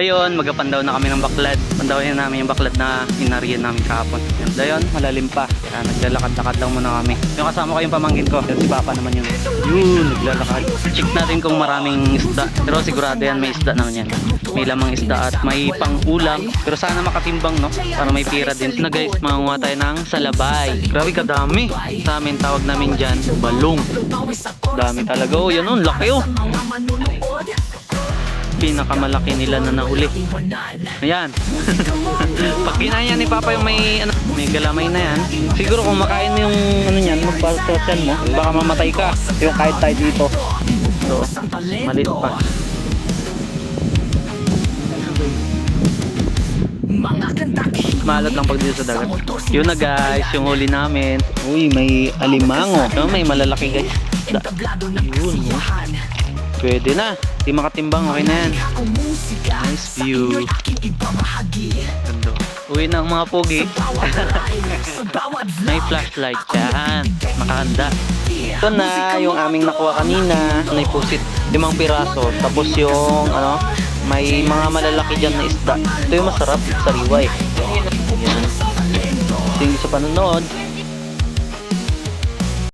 Ayun, magapandaw na kami ng baklad. Pandawin namin yung baklad na inariyan namin kahapon. Ayun, malalim pa. Kaya naglalakad-lakad lang muna kami. Yung kasama ko yung pamangkin ko. Si Papa naman yun. Yun, naglalakad. Check natin kung maraming isda. Pero sigurado yan, may isda naman yan. May lamang isda at may pang-ulam. Pero sana makatimbang, no? Para may pira din. Na guys, mangunguha tayo ng salabay. Grabe kadami. Sa amin, tawag namin dyan, balong. Dami talaga. Oh, yan oh, laki oh. Pinakamalaki nila na nahuli. Ayan. Pag kinaya ni Papa yung may galamay na yan, siguro kung makain yung niyan, magpasosyan mo, baka mamatay ka. Yung kahit tayo dito. So, malit pa. Malot lang pag dito sa dagat. Yun na guys, yung huli namin. Uy, may alimango. No, may malalaki guys. Yun, no? Pwede na. Di makatimbang, okay na yan. Nice view. Ganda. Uwi na ang mga pogi. May flashlight yan. Makahanda. Ito na yung aming nakuha kanina. May pusit. 5 piraso. Tapos yung may mga malalaki dyan na isda. Ito yung masarap. Sariwa eh. Yan. Sige sa panonood.